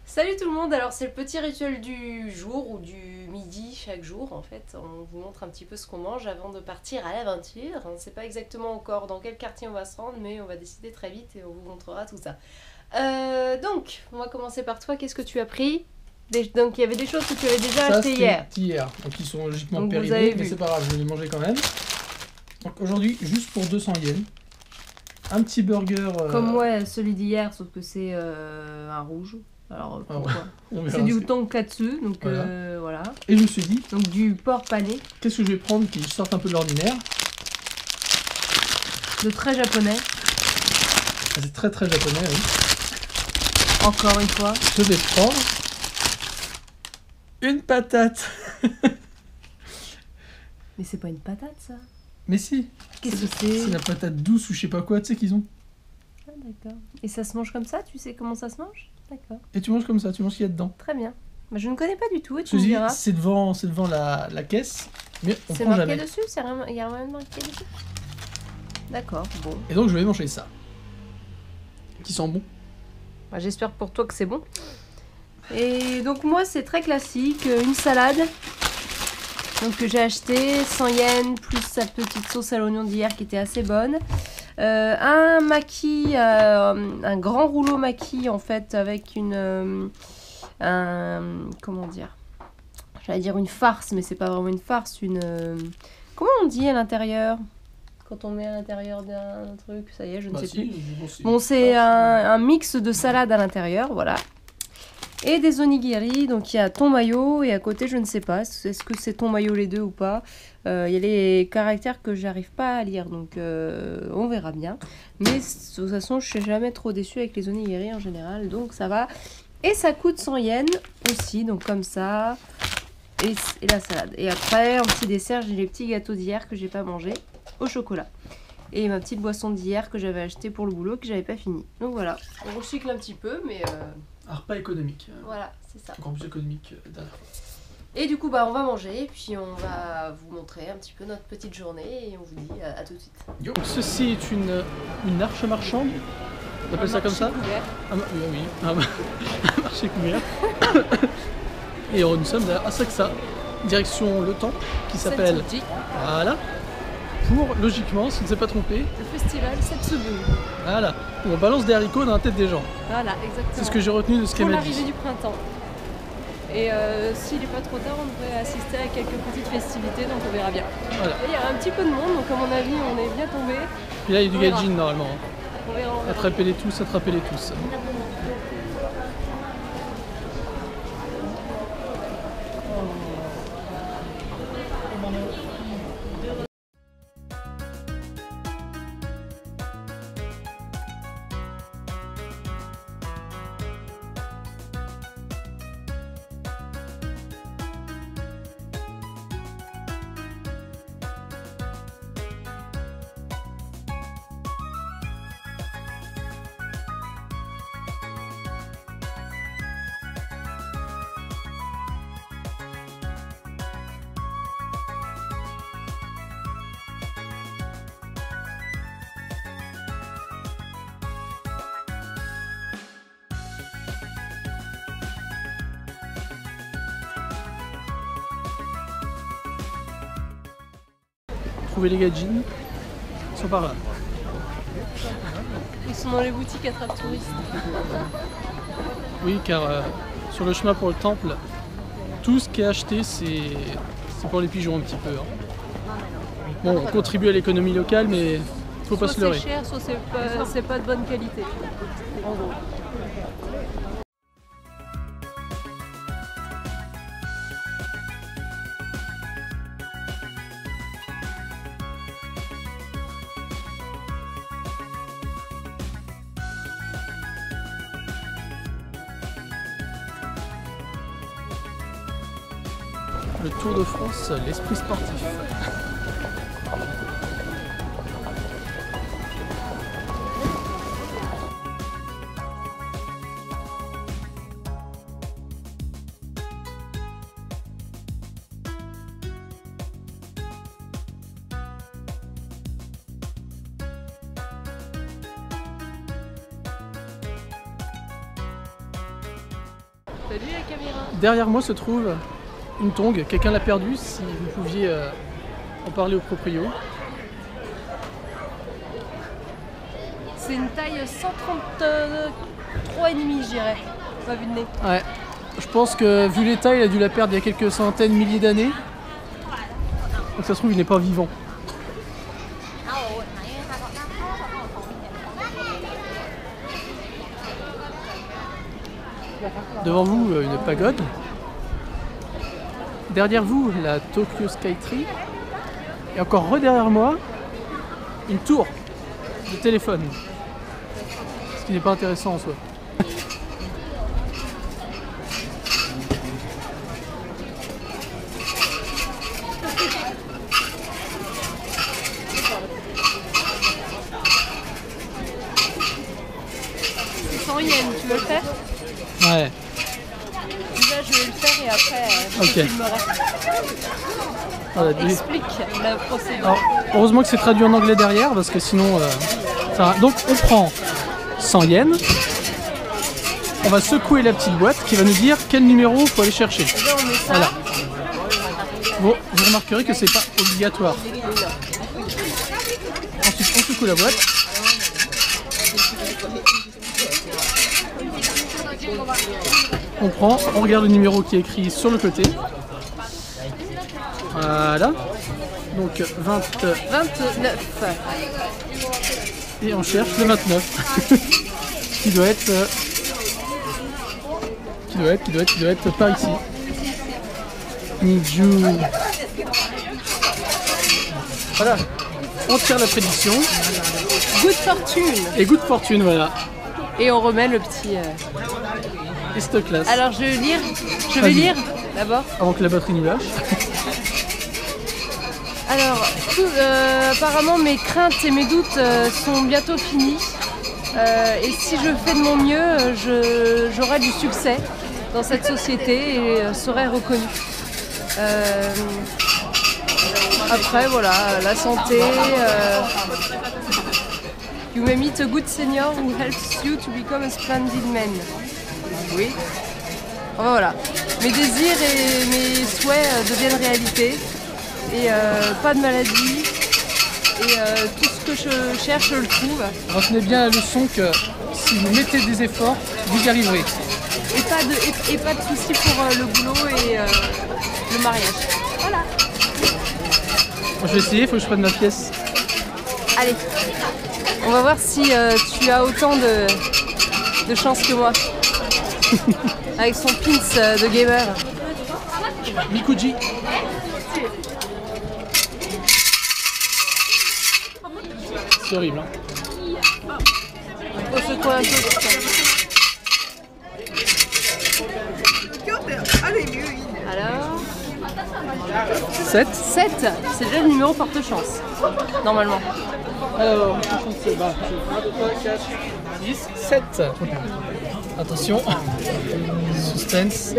Salut tout le monde, alors c'est le petit rituel du jour ou du midi chaque jour en fait. On vous montre un petit peu ce qu'on mange avant de partir à l'aventure. On ne sait pas exactement encore dans quel quartier on va se rendre mais on va décider très vite et on vous montrera tout ça. Donc, on va commencer par toi, qu'est-ce que tu as pris? Donc il y avait des choses que tu avais déjà Ça, achetées c'était hier. hier. Donc ils sont logiquement Donc, vous avez périmés, mais vu. c'est pas grave, je vais les manger quand même. Donc aujourd'hui, juste pour 200 yens, un petit burger. Comme moi, celui d'hier, sauf que c'est un rouge. Alors Ah pourquoi? ouais, on verra. C'est du tonkatsu, donc Voilà. voilà. Et je me suis dit, Donc du porc pané, qu'est-ce que je vais prendre qui sorte un peu de l'ordinaire? de très japonais, Ah, c'est très très japonais, oui. encore une fois. Je vais prendre une patate. Mais c'est pas une patate ça. Mais si, Qu'est-ce que c'est c'est? la patate douce ou je sais pas quoi, tu sais qu'ils ont. Ah d'accord. Et ça se mange comme ça? Tu sais comment ça se mange? D'accord. Et tu manges comme ça, tu manges ce qu'il y a dedans. Très bien. Bah, je ne connais pas du tout et tu me Ceci, diras. c'est devant la caisse, mais on C'est prend marqué jamais. dessus? Il y a rien marqué dessus? D'accord, bon. Et donc je vais manger ça. Qui sent bon. Bah, j'espère pour toi que c'est bon. Et donc moi c'est très classique, une salade. Donc que j'ai acheté 100 yens plus sa petite sauce à l'oignon d'hier qui était assez bonne. Un maquis, un grand rouleau maquis en fait avec comment dire? J'allais dire une farce, mais c'est pas vraiment une farce, comment on dit à l'intérieur? Quand on met à l'intérieur d'un truc, ça y est, je ne sais plus. Bon, c'est un mix de salade à l'intérieur, voilà. Et des onigiri, donc il y a thon mayo et à côté, je ne sais pas, est-ce que c'est thon mayo les deux ou pas. Il y a les caractères que j'arrive pas à lire, donc on verra bien. Mais de toute façon, je suis jamais trop déçue avec les onigiri en général, donc ça va. Et ça coûte 100 yens aussi, donc comme ça. Et la salade. Et après, en petit dessert, j'ai les petits gâteaux d'hier que j'ai pas mangé au chocolat. Et ma petite boisson d'hier que j'avais acheté pour le boulot que j'avais pas fini. Donc voilà, on recycle un petit peu, mais Un repas économique. voilà, c'est ça. Encore plus économique dernière fois. Et du coup, bah, on va manger, puis on va vous montrer un petit peu notre petite journée et on vous dit à tout de suite. Yo, ceci est une arche marchande. On appelle ça comme ça? Oui, oui, un marché couvert. Et nous sommes à Asakusa, direction le temple qui s'appelle. Sensoji, Voilà. Pour, logiquement, si on ne s'est pas trompé, le festival Setsubu. voilà. Où on balance des haricots dans la tête des gens. Voilà, exactement. C'est ce que j'ai retenu de ce qu'elle Pour m'a l'arrivée dit. du printemps. Et s'il n'est pas trop tard, on devrait assister à quelques petites festivités, donc on verra bien. Voilà. Et il y a un petit peu de monde, donc à mon avis, on est bien tombé. Puis là, il y a du On verra. gaijin normalement. On verra, on verra. Attrapez-les tous, attrapez-les tous. Trouvez les gaijins. Ils sont par là. Ils sont dans les boutiques attrape touristes. Oui, car sur le chemin pour le temple, tout ce qui est acheté, c'est pour les pigeons un petit peu. Hein. Bon, on contribue à l'économie locale, mais faut pas se Soit leurrer. c'est cher, soit c'est pas de bonne qualité. En gros. Le Tour de France, l'esprit sportif. Salut la caméra. Derrière moi se trouve une tongue. Quelqu'un l'a perdue, si vous pouviez en parler au proprio. C'est une taille 133,5, je dirais. Pas vu de nez. Ouais. Je pense que vu les tailles, il a dû la perdre il y a quelques centaines, milliers d'années. Donc ça se trouve, il n'est pas vivant. Devant vous, une pagode. Derrière vous, la Tokyo Skytree. Et encore derrière moi, une tour de téléphone. Ce qui n'est pas intéressant en soi. C'est 100 yens, tu veux le faire? Ouais. Déjà, je vais le faire et après, je Ok. filmerai. Voilà, Explique la procédure. alors, heureusement que c'est traduit en anglais derrière parce que sinon ça... Donc on prend 100 yens, on va secouer la petite boîte qui va nous dire quel numéro il faut aller chercher. Là, on met ça. Voilà. Vous remarquerez que c'est pas obligatoire. Ensuite on secoue la boîte. On prend, on regarde le numéro qui est écrit sur le côté. Voilà. Donc 29. Et on cherche le 29. qui doit être par ici. Niju. Voilà. On tire la prédiction. Good fortune. Et good fortune, voilà. Et on remet le petit... Et cette classe. Alors je vais lire. Je vais lire d'abord. Avant que la batterie nous lâche. Alors, apparemment mes craintes et mes doutes sont bientôt finis. Et si je fais de mon mieux, j'aurai du succès dans cette société et serai reconnue. Après, voilà, la santé. You may meet a good senior who helps you to become a splendid man. Oui. Enfin, voilà. Mes désirs et mes souhaits deviennent réalité. Et pas de maladie. Et tout ce que je cherche, je le trouve. Retenez bien la leçon que si vous mettez des efforts, vous y arriverez. Et pas de soucis pour le boulot et le mariage. Voilà. Bon, je vais essayer, il faut que je prenne ma pièce. Allez. On va voir si tu as autant de chance que moi. Avec son pins de gamer. Mikuji. C'est horrible, hein. Faut secouer un peu. Alors 7. 7, c'est déjà le numéro porte chance. Normalement. Alors, 67, 1, 2, 3, 4, 10, 7. Attention. Suspense.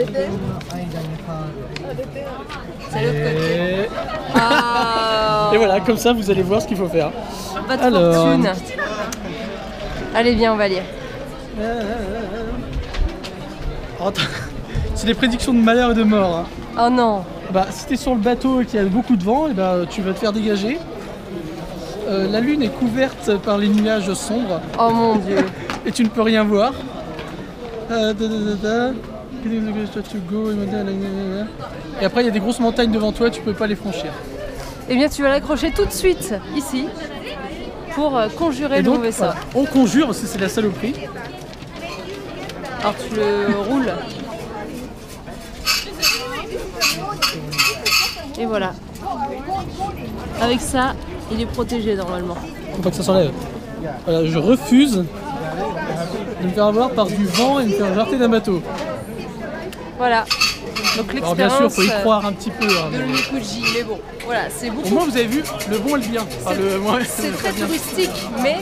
C'est l'autre côté. Et... Ah. Et voilà, comme ça vous allez voir ce qu'il faut faire. Pas de Alors. fortune. Allez, viens, on va lire. Oh, attends. C'est des prédictions de malheur et de mort. Hein. Oh non. Bah, si t'es sur le bateau et qu'il y a beaucoup de vent, et bah, tu vas te faire dégager. La lune est couverte par les nuages sombres. Oh mon dieu. Et tu ne peux rien voir. Et après il y a des grosses montagnes devant toi, tu peux pas les franchir. Eh bien tu vas l'accrocher tout de suite, ici, pour conjurer Et le donc, mauvais sort. voilà, on conjure parce que c'est la saloperie. Alors tu le roules. Et voilà. Avec ça, il est protégé normalement. Faut pas que ça s'enlève. Voilà, je refuse de me faire avoir par du vent et de me faire jarter d'un bateau. Voilà. Donc Alors bien sûr, l'expérience faut y croire un petit peu. Hein, de l'Omikuji, mais bon, voilà, c'est Au beaucoup. moins vous avez vu le bon et le bien. Enfin, C'est le très bien. touristique, mais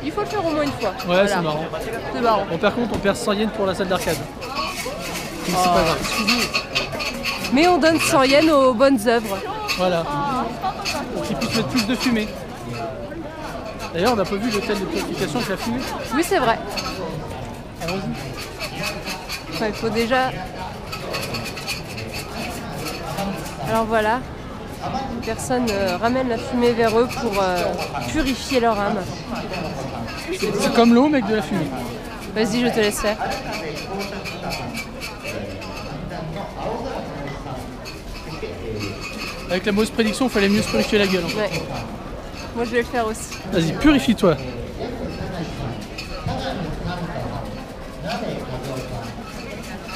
il faut le faire au moins une fois. Ouais, Voilà. c'est marrant. C'est marrant. Bon, par contre, on perd 100 yens pour la salle d'arcade. Mais c'est pas grave. Mais on donne 100 yens aux bonnes œuvres. Voilà. Pour qu'ils puissent mettre plus de fumée. D'ailleurs, on n'a pas vu l'hôtel de purification avec la fumée. Oui, c'est vrai. Allons-y. Enfin, il faut déjà... Alors voilà, les personnes ramènent la fumée vers eux pour purifier leur âme. C'est comme l'eau, mais avec de la fumée. Vas-y, je te laisse faire. Avec la mauvaise prédiction, il fallait mieux se purifier la gueule. Ouais. Moi, je vais le faire aussi. Vas-y, purifie-toi.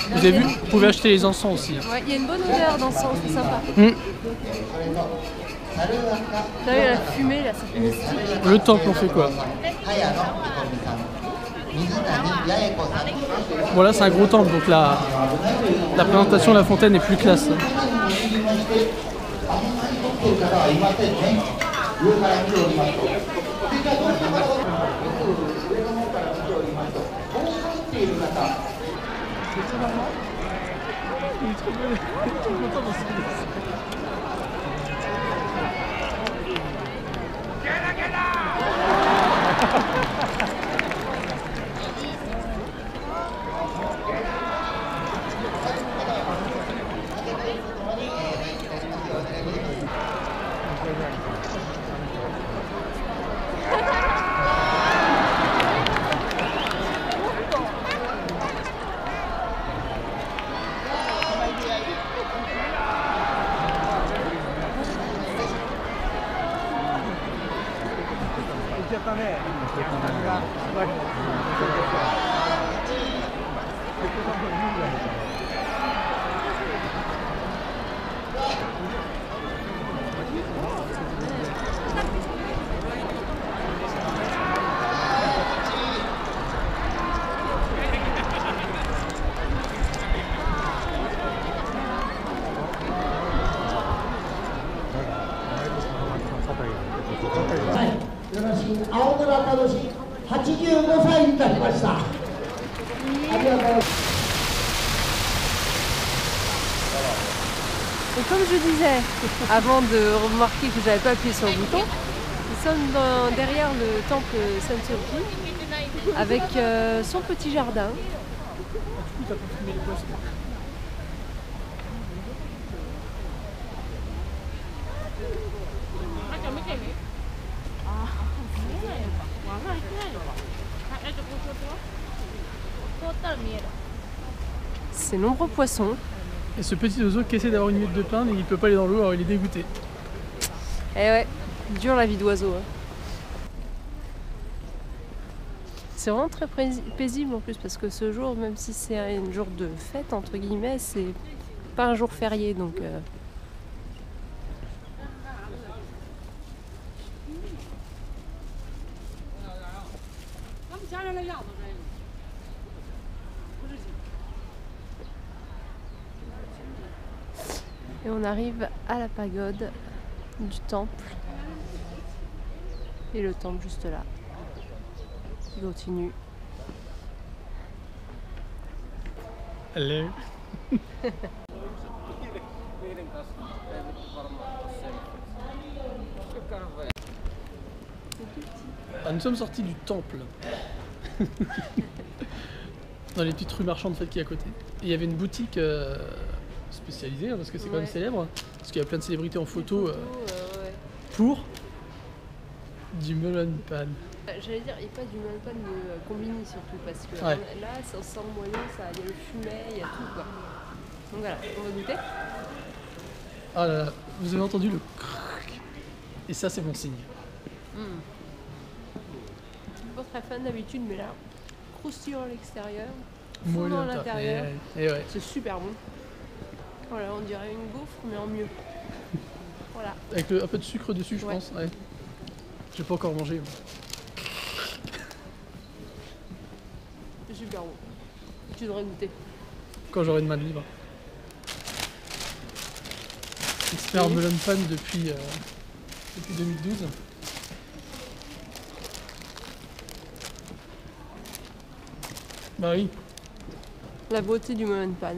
Vous avez vu, vous pouvez acheter les encens aussi. Ouais, il y a une bonne odeur d'encens, c'est sympa. Là, il y a la fumée, là, ça fait mystique. Le temple, on fait quoi? Voilà, c'est un gros temple, donc la présentation de la fontaine est plus classe. Et comme je disais, avant de remarquer que j'avais pas appuyé sur le bouton, nous sommes derrière le temple Sensoki avec son petit jardin. Ces nombreux poissons. Et ce petit oiseau qui essaie d'avoir une minute de pain, mais il peut pas aller dans l'eau, alors il est dégoûté. Eh ouais, dure la vie d'oiseau. Hein. C'est vraiment très paisible en plus parce que ce jour, même si c'est un jour de fête entre guillemets, c'est pas un jour férié donc. Et on arrive à la pagode du temple. Et le temple juste là. Il continue. Allez. Ah, nous sommes sortis du temple. Dans les petites rues marchandes en fait, qui est à côté. Et il y avait une boutique spécialisée, hein, parce que c'est quand même célèbre. Parce qu'il y a plein de célébrités en photo pour du melon pan. J'allais dire, il n'y a pas du melon pan de Combini surtout, parce que là, ça sent moyen, il y a le fumet, il y a tout quoi. Donc voilà, on va goûter. Ah là là, vous avez entendu le crack. Et ça, c'est bon signe. Je suis pas très fan d'habitude, mais là, croustillant à l'extérieur, fondant à l'intérieur, c'est super bon. Voilà, on dirait une gaufre, mais en mieux. Voilà. Avec un peu de sucre dessus, je pense. Ouais. J'ai pas encore mangé. C'est super bon. Tu devrais goûter. Quand j'aurai une main libre. Expert melon pan depuis 2012. Bah oui. La beauté du melon pan.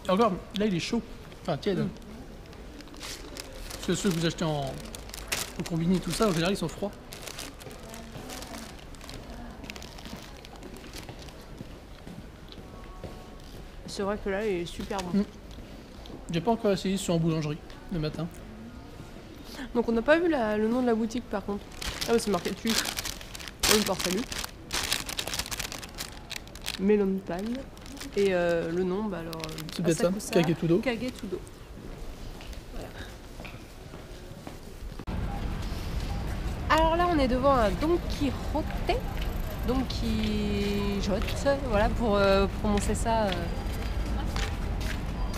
Encore, là il est chaud. Enfin tiède. Parce que ceux que vous achetez en combini tout ça, en général ils sont froids. C'est vrai que là, il est super bon. J'ai pas encore essayé sur en boulangerie le matin. Donc on n'a pas vu le nom de la boutique par contre. Ah bah c'est marqué dessus. On porte salut. Melon Pan. Et le nom, bah alors... c'est peut-être ça, Kagetudo. Kagetudo. Voilà. Alors là, on est devant un Don Quijote. Don Quijote, voilà, pour prononcer ça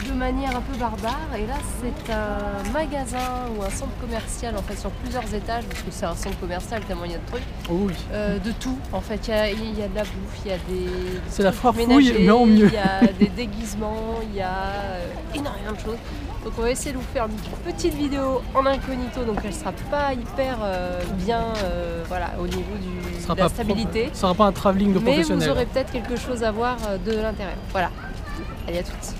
de manière un peu barbare. Et là, c'est un magasin ou un centre commercial, en fait, sur plusieurs étages, parce que c'est un centre commercial tellement il y a de trucs. Oh oui. De tout, en fait. Il y a de la bouffe, il y a des... C'est la foire fouille, mais en mieux. Il y a des déguisements, il y a énormément de choses. Donc on va essayer de vous faire une petite vidéo en incognito, donc elle sera pas hyper bien voilà, au niveau de la stabilité. Ce sera pas un travelling de professionnel. Mais vous aurez peut-être quelque chose à voir de l'intérieur. Voilà. Allez, à toutes.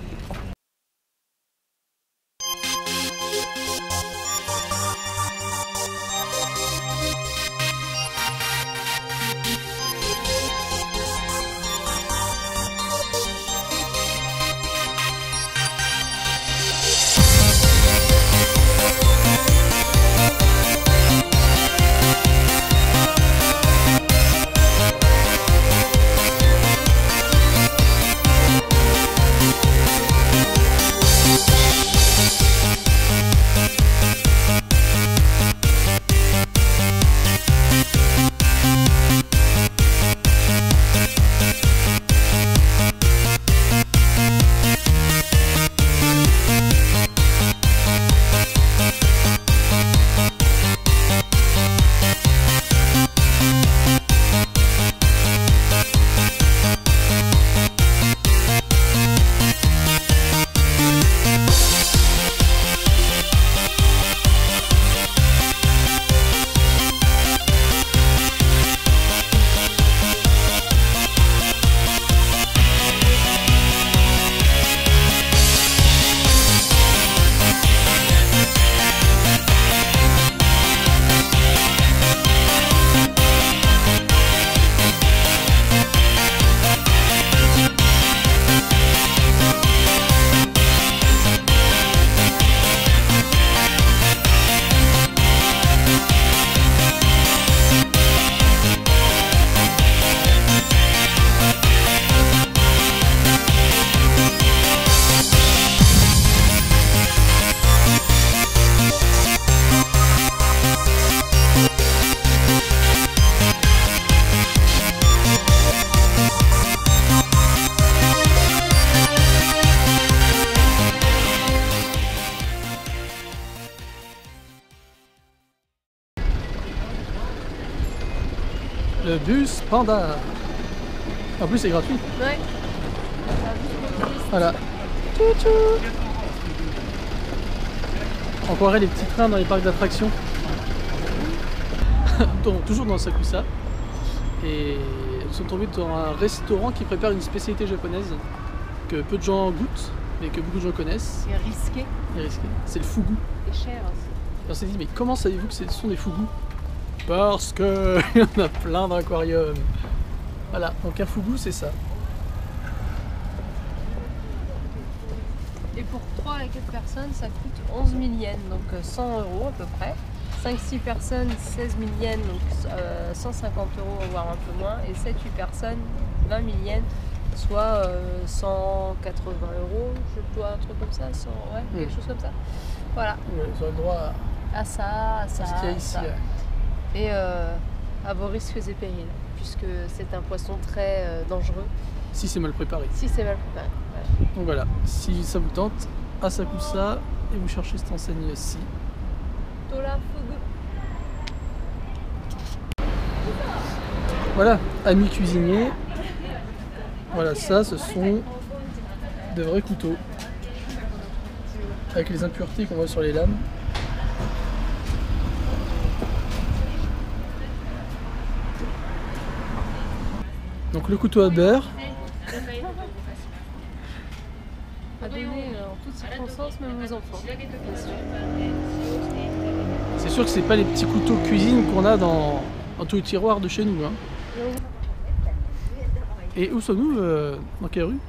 Le bus Panda. En plus, c'est gratuit. Ouais. Voilà. On croirait les petits trains dans les parcs d'attractions. Toujours dans Asakusa. Et nous sommes tombés dans un restaurant qui prépare une spécialité japonaise que peu de gens goûtent, mais que beaucoup de gens connaissent. C'est risqué. C'est le fugu. C'est cher aussi. Et on s'est dit, mais comment savez-vous que ce sont des fugus? Parce que il y en a plein dans l'aquarium. Voilà, donc un fugu, c'est ça. Et pour 3 à 4 personnes, ça coûte 11 000 yens, donc 100 € à peu près. 5-6 personnes, 16 000 yens, donc 150 €, voire un peu moins. Et 7-8 personnes, 20 000 yens, soit 180 €, je dois un truc comme ça, 100, ouais, quelque chose comme ça. Voilà. Vous aurez le droit à ça, à ça, ce qu'il y a ici. Et à vos risques et périls, puisque c'est un poisson très dangereux. Si c'est mal préparé. Si c'est mal préparé. Ouais. Donc voilà, si ça vous tente, Asakusa, et vous cherchez cette enseigne-ci. Tola Fugu. Voilà, amis cuisiniers. Voilà, ça, ce sont de vrais couteaux. Avec les impuretés qu'on voit sur les lames. Donc le couteau à beurre. À donner en toutes circonstances, même aux enfants. C'est sûr que c'est pas les petits couteaux cuisine qu'on a dans tous les tiroirs de chez nous. Hein. Et où sommes-nous? Dans quelle rue?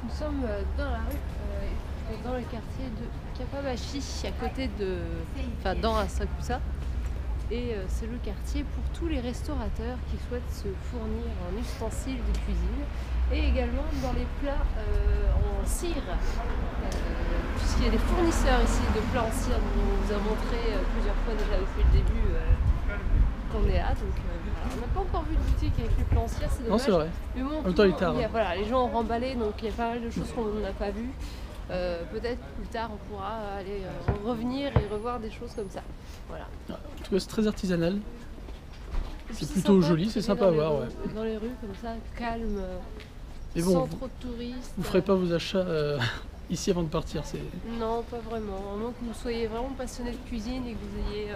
Nous sommes dans la rue, dans le quartier de Kappabachi, à côté de... Enfin, dans Asakusa. Et c'est le quartier pour tous les restaurateurs qui souhaitent se fournir en ustensiles de cuisine et également dans les plats en cire, puisqu'il y a des fournisseurs ici de plats en cire dont on vous a montré plusieurs fois déjà depuis le début qu'on est là. Donc voilà. On n'a pas encore vu de boutique avec les plats en cire, c'est dommage. Non, c'est vrai. Mais bon, en même temps, il est tard. voilà, les gens ont remballé, donc il y a pas mal de choses qu'on n'a pas vues. Peut-être plus tard on pourra aller revenir et revoir des choses comme ça. Voilà. En tout cas, c'est très artisanal. C'est plutôt joli, c'est sympa à voir. Ouais. Dans les rues comme ça, calme, bon, sans trop de touristes. Vous ne ferez pas vos achats ici avant de partir. Non, pas vraiment. À moins que vous soyez vraiment passionné de cuisine et que vous ayez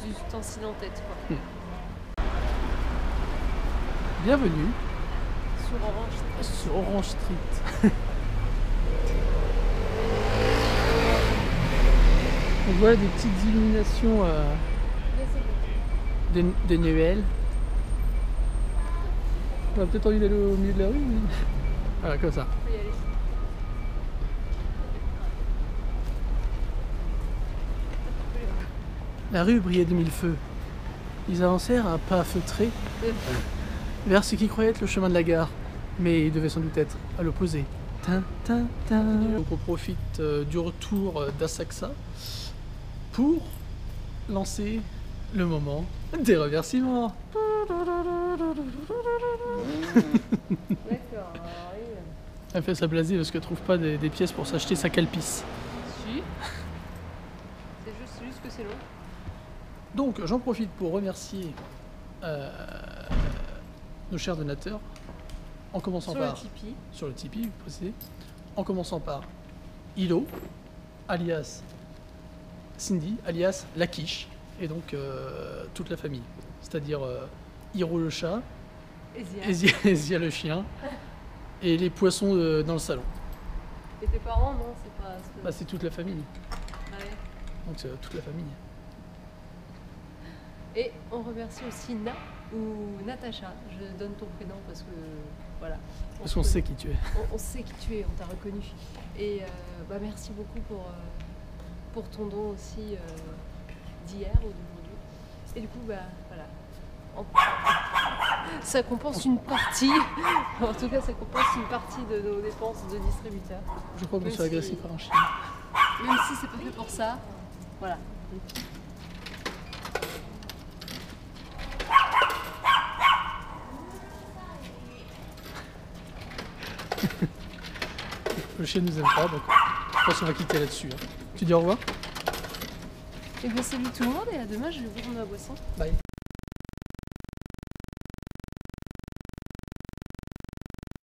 du ustensile en tête. Quoi. Bienvenue sur Orange Street. On voit des petites illuminations des Noël. On a peut-être envie d'aller au milieu de la rue. Mais... Voilà, comme ça. On peut y aller. La rue brillait de mille feux. Ils avancèrent à pas feutrés vers ce qui croyait être le chemin de la gare, mais il devait sans doute être à l'opposé. Donc on profite du retour d'Asakusa pour lancer le moment des remerciements. D'accord, oui. Elle fait sa blasée parce qu'elle trouve pas des pièces pour s'acheter sa calpis. Si. C'est juste que c'est long. Donc j'en profite pour remercier nos chers donateurs, en commençant sur par... le Tipeee. Sur le Tipeee, vous précisez. En commençant par Hilo, alias Cindy, alias La Quiche, et donc toute la famille. C'est-à-dire Hiro le chat, Ezia le chien, et les poissons dans le salon. Et tes parents, non, c'est pas... Bah, c'est toute la famille. Ah ouais. Donc c'est toute la famille. Et on remercie aussi Na ou Natacha. Je donne ton prénom parce que voilà. Parce qu'on sait qui tu es. On sait qui tu es, on t'a reconnu. Et merci beaucoup pour ton don aussi d'hier ou d'aujourd'hui. Et du coup, voilà. Ça compense une partie, en tout cas ça compense une partie de nos dépenses de distributeurs. Je crois qu'on se fait agresser par un chien. Même si c'est pas fait pour ça, voilà. Le chien nous aime pas, donc je pense qu'on va quitter là-dessus. Tu dis au revoir? Et bien salut tout le monde et à demain, je vais boire ma boisson. Bye.